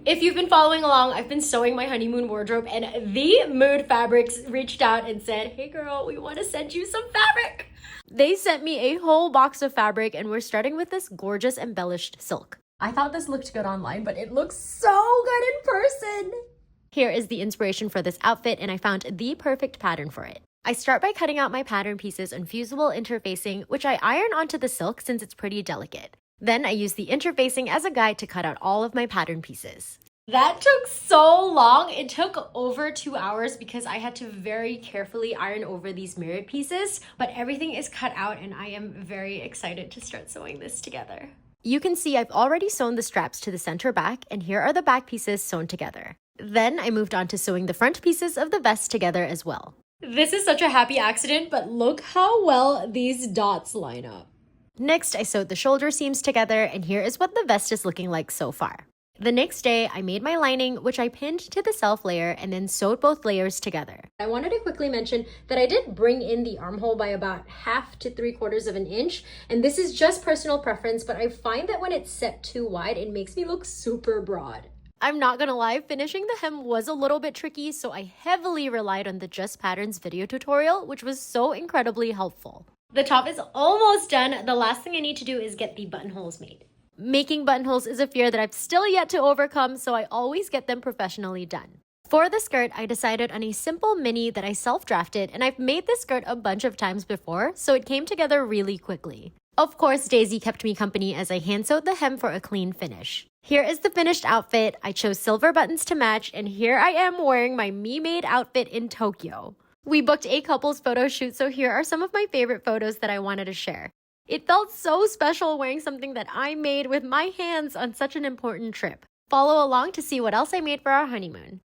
If you've been following along, I've been sewing my honeymoon wardrobe, and the Mood Fabrics reached out and said, hey girl, we want to send you some fabric. They sent me a whole box of fabric, and we're starting with this gorgeous embellished silk. I thought this looked good online, but it looks so good in person. Here is the inspiration for this outfit, and I found the perfect pattern for it. I start by cutting out my pattern pieces on fusible interfacing, which I iron onto the silk since it's pretty delicate. Then I use the interfacing as a guide to cut out all of my pattern pieces. That took so long. It took over 2 hours because I had to very carefully iron over these mirrored pieces, but everything is cut out and I am very excited to start sewing this together. You can see I've already sewn the straps to the center back, and here are the back pieces sewn together. Then I moved on to sewing the front pieces of the vest together as well. This is such a happy accident, but look how well these dots line up. Next, I sewed the shoulder seams together, and here is what the vest is looking like so far. The next day, I made my lining, which I pinned to the self layer and then sewed both layers together. I wanted to quickly mention that I did bring in the armhole by about 1/2 to 3/4 of an inch, and this is just personal preference, but I find that when it's set too wide, it makes me look super broad. I'm not gonna lie, finishing the hem was a little bit tricky, so I heavily relied on the Just Patterns video tutorial, which was so incredibly helpful. The top is almost done. The last thing I need to do is get the buttonholes made. Making buttonholes is a fear that I've still yet to overcome, so I always get them professionally done. For the skirt, I decided on a simple mini that I self-drafted, and I've made this skirt a bunch of times before, so it came together really quickly. Of course, Daisy kept me company as I hand-sewed the hem for a clean finish. Here is the finished outfit. I chose silver buttons to match, and here I am wearing my me-made outfit in Tokyo. We booked a couple's photo shoot, so here are some of my favorite photos that I wanted to share. It felt so special wearing something that I made with my hands on such an important trip. Follow along to see what else I made for our honeymoon.